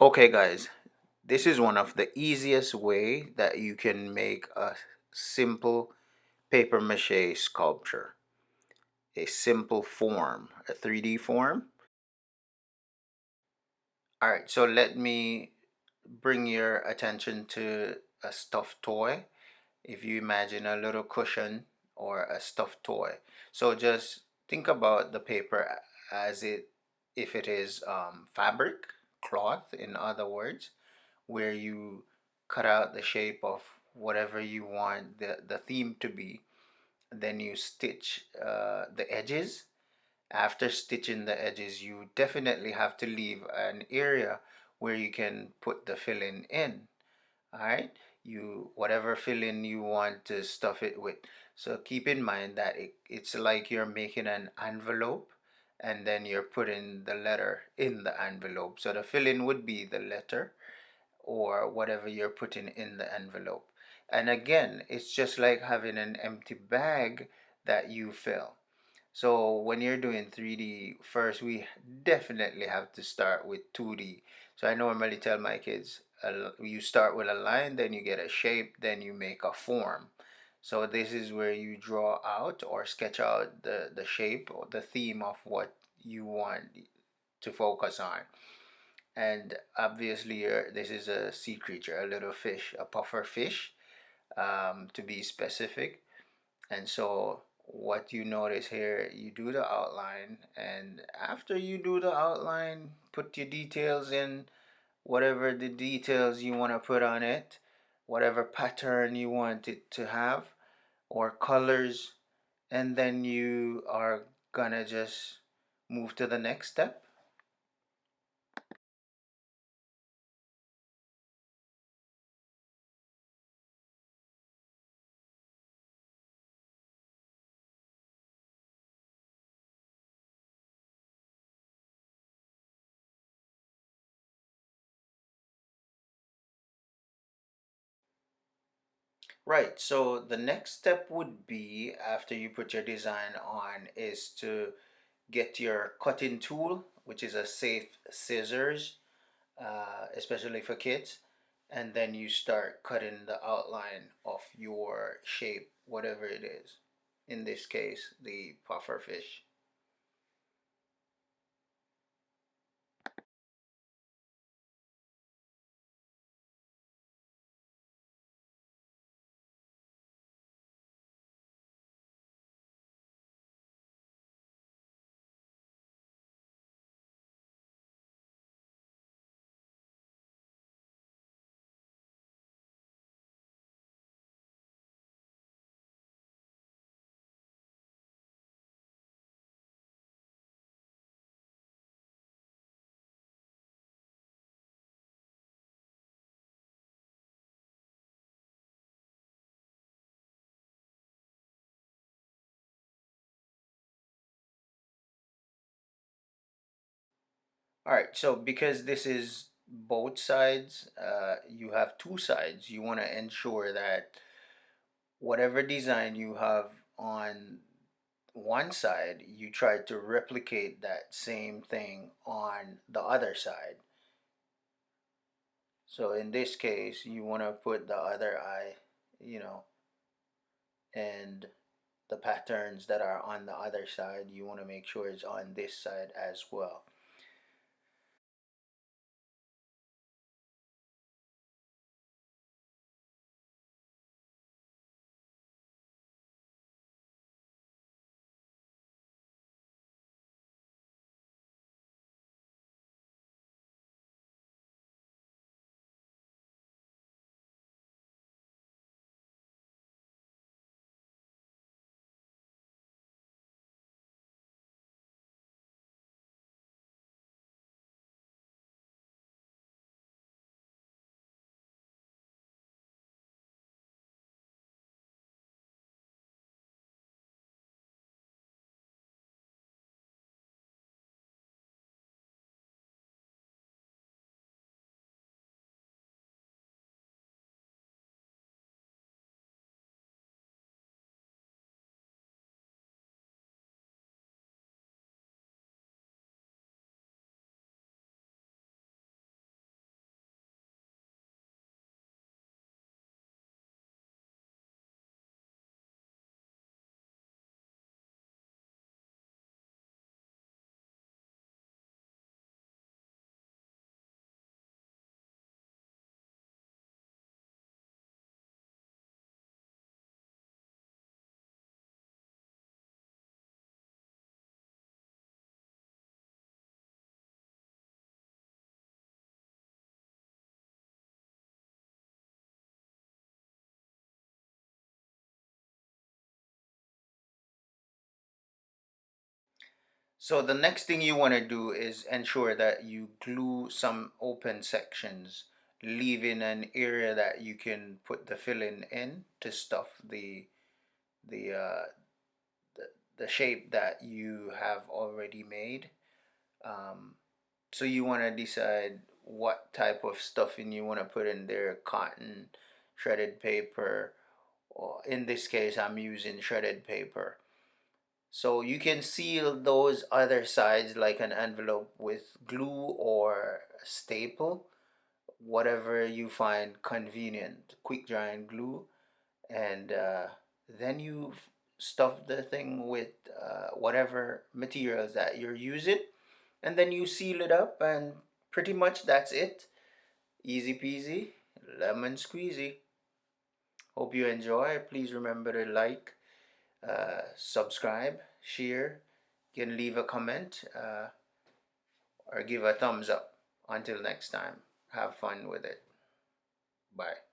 Okay, guys, this is one of the easiest way that you can make a simple paper mache sculpture, a simple form, a 3D form. All right, so let me bring your attention to a stuffed toy. If you imagine a little cushion or a stuffed toy, so just think about the paper as if it is fabric, cloth, in other words, where you cut out the shape of whatever you want the theme to be. Then you stitch the edges. After stitching the edges, you definitely have to leave an area where you can put the filling in. All right, you whatever filling you want to stuff it with. So keep in mind that it's like you're making an envelope, and then you're putting the letter in the envelope. So the filling would be the letter or whatever you're putting in the envelope. And again, it's just like having an empty bag that you fill. So when you're doing 3D, first we definitely have to start with 2D. So I normally tell my kids, you start with a line, then you get a shape, then you make a form. So this is where you draw out or sketch out the shape or the theme of what you want to focus on. And obviously, this is a sea creature, a little fish, a puffer fish, to be specific. And so, what you notice here, you do the outline, and after you do the outline, put your details in, whatever the details you want to put on it, whatever pattern you want it to have, or colors, and then you are gonna just move to the next step. Right, so the next step would be after you put your design on is to get your cutting tool, which is a safe scissors, especially for kids, and then you start cutting the outline of your shape, whatever it is. In this case, the puffer fish. All right, so because this is both sides, you have two sides. You want to ensure that whatever design you have on one side, you try to replicate that same thing on the other side. So in this case, you want to put the other eye, you know, and the patterns that are on the other side, you want to make sure it's on this side as well. So the next thing you want to do is ensure that you glue some open sections, leaving an area that you can put the filling in to stuff the uh, the shape that you have already made. Um, so you want to decide what type of stuffing you want to put in there: cotton, shredded paper, or in this case, I'm using shredded paper. So you can seal those other sides like an envelope with glue or staple, whatever you find convenient, quick drying glue, and then you stuff the thing with whatever materials that you're using, and then you seal it up, and pretty much that's it. Easy peasy, lemon squeezy. Hope you enjoy. Please remember to like, subscribe, share. You can leave a comment or give a thumbs up. Until next time, have fun with it. Bye.